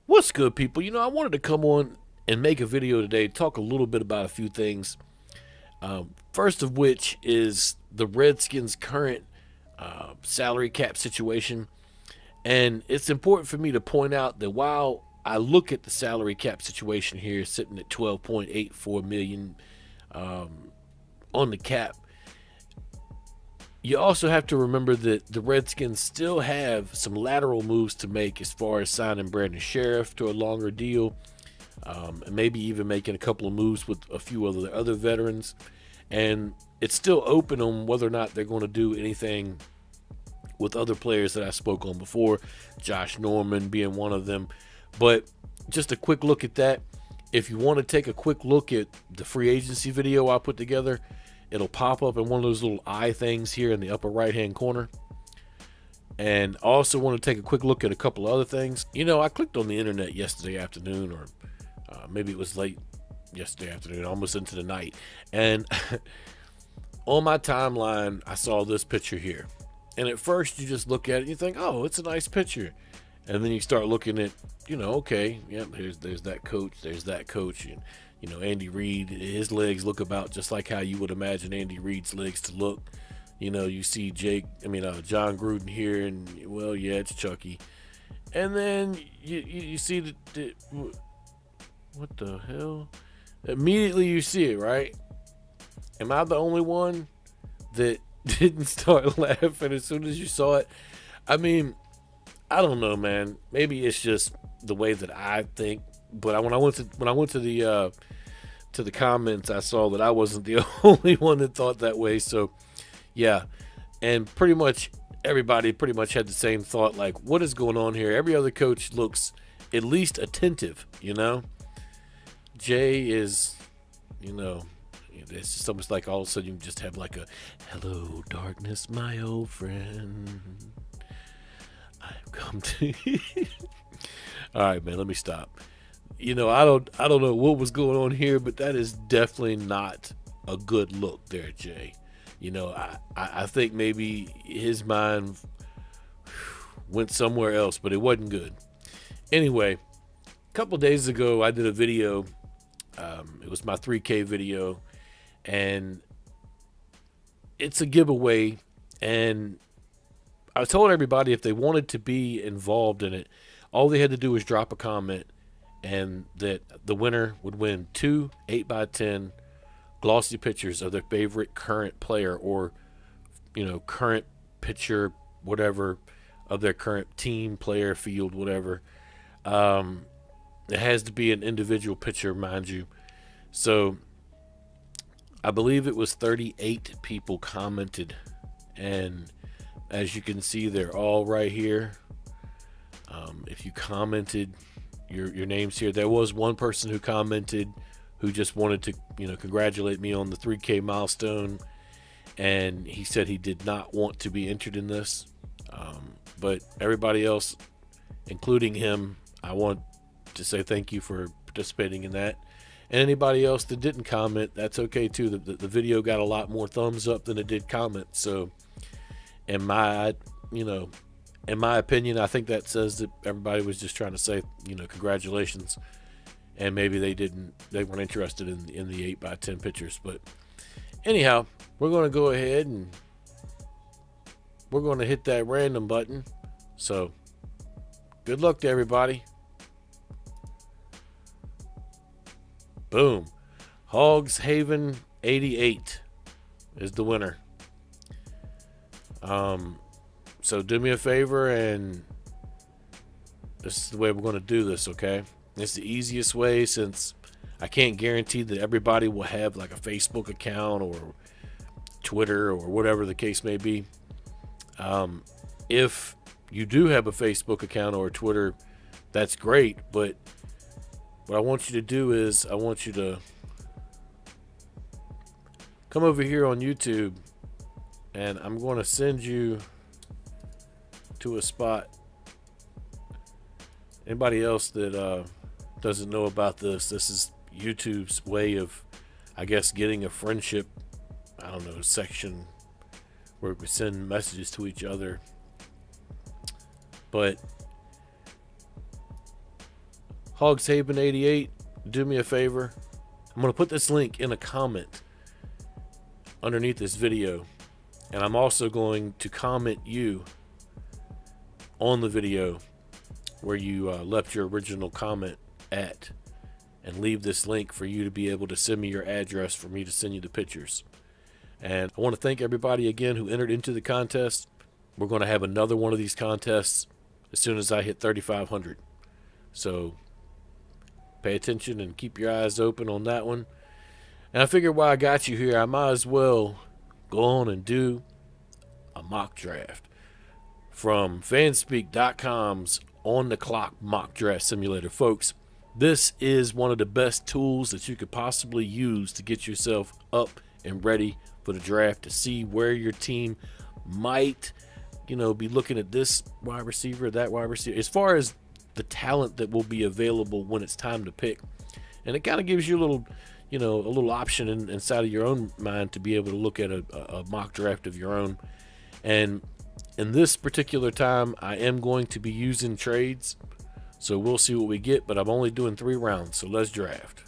What's good, people? I wanted to come on and make a video today, talk a little bit about a few things. First of which is the Redskins' current salary cap situation. And it's important for me to point out that while I look at the salary cap situation here, sitting at 12.84 million on the cap, you also have to remember that the Redskins still have some lateral moves to make as far as signing Brandon Sheriff to a longer deal, and maybe even making a couple of moves with a few of the other veterans. And it's still open on whether or not they're going to do anything with other players that I spoke on before, Josh Norman being one of them. But just a quick look at that. If you want to take a quick look at the free agency video I put together, it'll pop up in one of those little eye things here in the upper right hand corner. And I also want to take a quick look at a couple of other things. I clicked on the internet yesterday afternoon, or maybe it was late yesterday afternoon, almost into the night. And on my timeline, I saw this picture here. And at first, you just look at it and you think, oh, it's a nice picture. And then you start looking at, okay, yep, there's that coach, there's that coach. And, Andy Reid, his legs look about just like how you would imagine Andy Reid's legs to look. You see John Gruden here, and, well, yeah, it's Chucky. And then you see what the hell? Immediately you see it, right? Am I the only one that didn't start laughing as soon as you saw it? I mean, I don't know, man. Maybe it's just the way that I think. But when I went to the comments, I saw that I wasn't the only one that thought that way. So, yeah, and pretty much everybody pretty much had the same thought. Like, what is going on here? Every other coach looks at least attentive. Jay is, it's just almost like all of a sudden you just have like a hello, darkness, my old friend. I've come to you. All right, man, let me stop. I don't know what was going on here, but that is definitely not a good look there, Jay. I think maybe his mind went somewhere else, but it wasn't good. Anyway, a couple days ago, I did a video. It was my 3K video, and it's a giveaway. And I told everybody if they wanted to be involved in it, all they had to do was drop a comment, and that the winner would win 2 8x10 glossy pictures of their favorite current player, or current picture, whatever, of their current team, player, field, whatever. It has to be an individual picture, mind you. So I believe it was 38 people commented, and as you can see, they're all right here. If you commented, your name's here. There was one person who commented who just wanted to congratulate me on the 3K milestone, and he said he did not want to be entered in this. But everybody else, including him, I want to say thank you for participating in that. And anybody else that didn't comment, that's okay too. The video got a lot more thumbs up than it did comments. So in my opinion, I think that says that everybody was just trying to say congratulations, and maybe they weren't interested in the 8x10 pictures. But anyhow, we're going to go ahead and we're going to hit that random button. So good luck to everybody. Boom. Hogs Haven 88 is the winner. So do me a favor, and this is the way we're going to do this, okay? It's the easiest way, since I can't guarantee that everybody will have like a Facebook account or Twitter or whatever the case may be. If you do have a Facebook account or Twitter, that's great, but what I want you to do is I want you to come over here on YouTube, and I'm going to send you to a spot. Anybody else that doesn't know about this is YouTube's way of, I guess, getting a friendship, I don't know, section where we send messages to each other. But Hogshaven 88, do me a favor. I'm going to put this link in a comment underneath this video, and I'm also going to comment you on the video where you left your original comment at, and leave this link for you to be able to send me your address for me to send you the pictures. And I want to thank everybody again who entered into the contest. We're going to have another one of these contests as soon as I hit 3,500. So pay attention and keep your eyes open on that one. And I figured while I got you here, I might as well go on and do a mock draft from Fanspeak.com's On the Clock Mock Draft Simulator. Folks, this is one of the best tools that you could possibly use to get yourself up and ready for the draft, to see where your team might, be looking at this wide receiver, that wide receiver, as far as the talent that will be available when it's time to pick. And it kind of gives you a little option inside of your own mind to be able to look at a mock draft of your own. And in this particular time, I am going to be using trades, so we'll see what we get, but I'm only doing 3 rounds, so let's draft.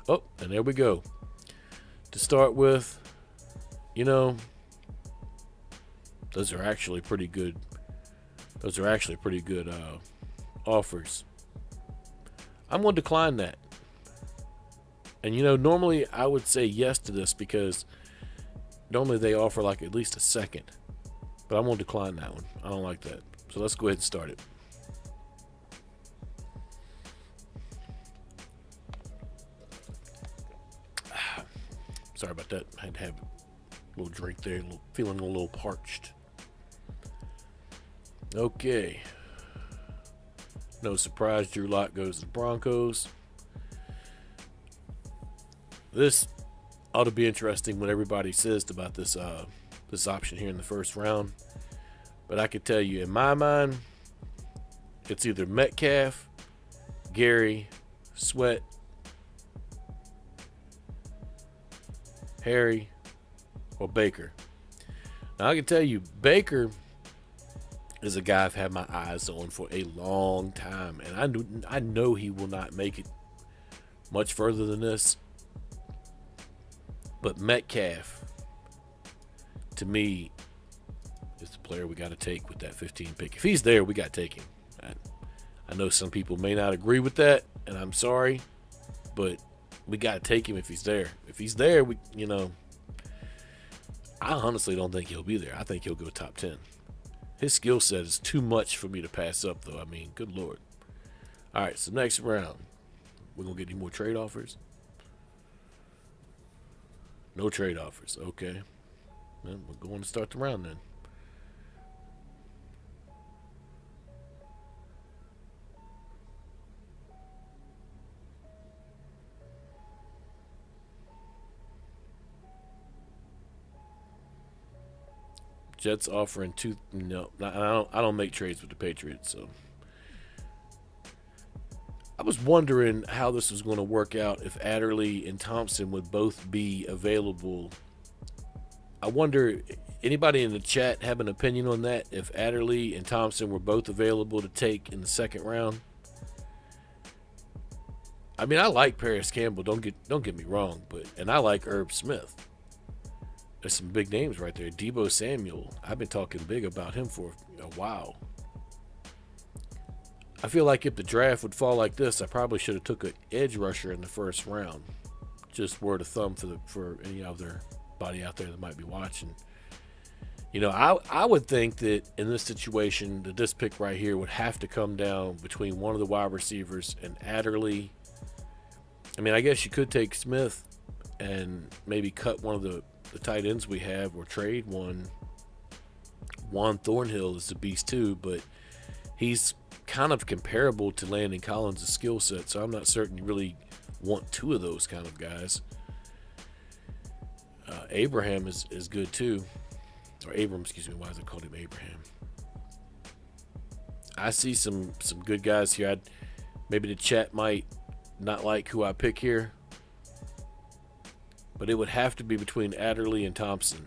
Oh, and there we go. To start with, those are actually pretty good. Those are actually pretty good offers. I'm going to decline that. And normally I would say yes to this because normally they offer like at least a second. But I'm going to decline that one. I don't like that. So let's go ahead and start it. Sorry about that. I had to have a little drink there, feeling a little parched. Okay. No surprise, Drew Lock goes to the Broncos. This ought to be interesting what everybody says about this this option here in the first round. But I could tell you, in my mind, it's either Metcalf, Gary, Sweat, Harry, or Baker. Now I can tell you, Baker is a guy I've had my eyes on for a long time, and I know he will not make it much further than this. But Metcalf, to me, is the player we got to take with that 15 pick. If he's there, we got to take him. I know some people may not agree with that, and I'm sorry, but we got to take him if he's there. If he's there, I honestly don't think he'll be there. I think he'll go top 10. His skill set is too much for me to pass up, though. I mean, good Lord. All right, so next round, we're going to get any more trade offers? No trade offers. Okay. Well, we're going to start the round then. Jets offering two. No, I don't make trades with the Patriots. So I was wondering how this was going to work out if Adderley and Thompson would both be available. I wonder, anybody in the chat have an opinion on that? If Adderley and Thompson were both available to take in the second round. I mean, I like Paris Campbell. Don't get me wrong, and I like Herb Smith. There's some big names right there. Deebo Samuel. I've been talking big about him for a while. I feel like if the draft would fall like this, I probably should have took an edge rusher in the first round. Just word of thumb for any other body out there that might be watching. I would think that in this situation, that this pick right here would have to come down between one of the wide receivers and Adderley. I mean, I guess you could take Smith and maybe cut one of the tight ends we have or trade one. Juan Thornhill is a beast too, but he's kind of comparable to Landon Collins' skill set, so I'm not certain you really want two of those kind of guys. Abraham is good too. Or Abram, excuse me. Why is it called him Abraham? I see some good guys here. Maybe the chat might not like who I pick here, but it would have to be between Adderley and Thompson.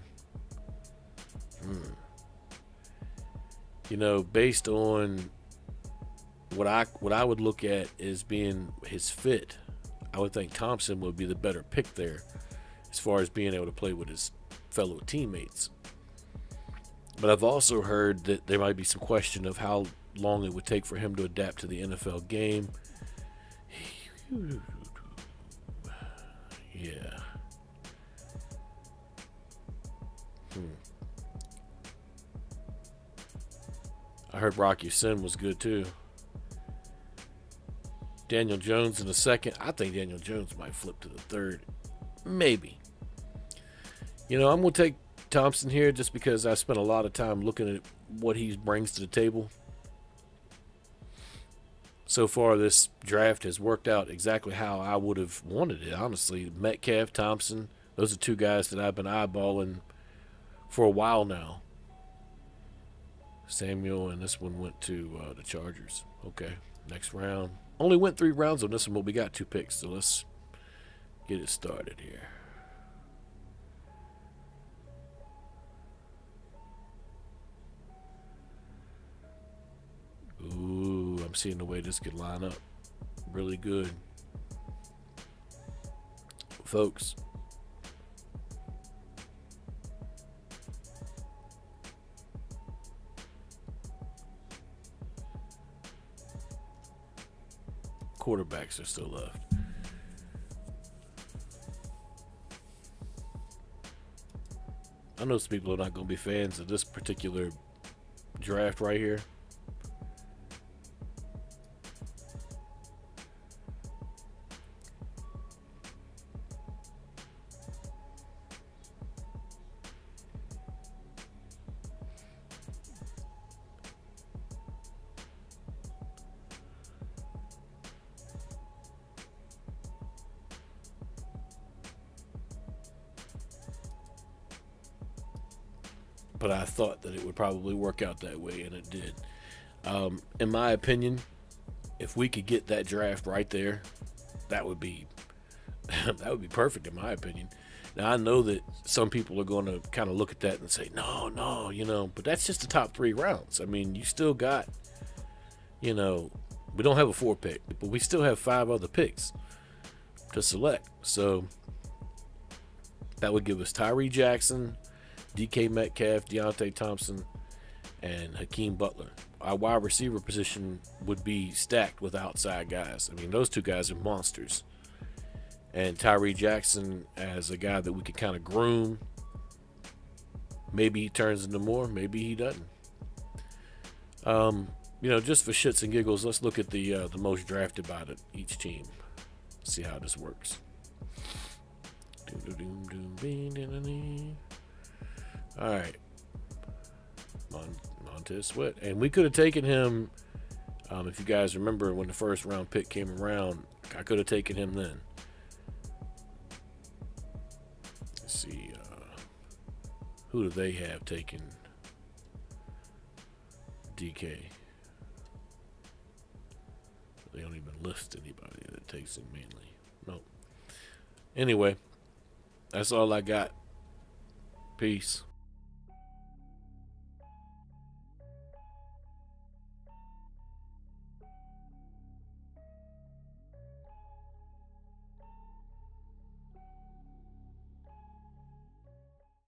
You know, based on what I would look at as being his fit, I would think Thompson would be the better pick there as far as being able to play with his fellow teammates. But I've also heard that there might be some question of how long it would take for him to adapt to the NFL game. Yeah. I heard Rocky Sin was good too. Daniel Jones in the second. I think Daniel Jones might flip to the third. Maybe. You know, I'm going to take Thompson here just because I spent a lot of time looking at what he brings to the table. So far, this draft has worked out exactly how I would have wanted it, honestly. Metcalf, Thompson, those are two guys that I've been eyeballing for a while now. Samuel, and this one went to the Chargers. Okay, next round. Only went 3 rounds on this one, but we got 2 picks, so let's get it started here. Ooh, I'm seeing the way this could line up really good. Folks, quarterbacks are still left. I know some people are not going to be fans of this particular draft right here. But I thought that it would probably work out that way, and it did. In my opinion, if we could get that draft right there, that would be that would be perfect in my opinion. Now I know that some people are going to kind of look at that and say, no, no, you know, but that's just the top 3 rounds. I mean, you still got, you know, we don't have a 4 pick, but we still have 5 other picks to select. So that would give us Tyree Jackson, DK Metcalf, Deontay Thompson, and Hakeem Butler. Our wide receiver position would be stacked with outside guys. I mean, those 2 guys are monsters. And Tyree Jackson as a guy that we could kind of groom. Maybe he turns into more, maybe he doesn't. You know, just for shits and giggles, let's look at the most drafted by each team. See how this works. All right, Montez Sweat, and we could have taken him. If you guys remember when the first round pick came around, I could have taken him then. Let's see, who do they have taken? DK. They don't even list anybody that takes him mainly. Nope. Anyway, that's all I got. Peace.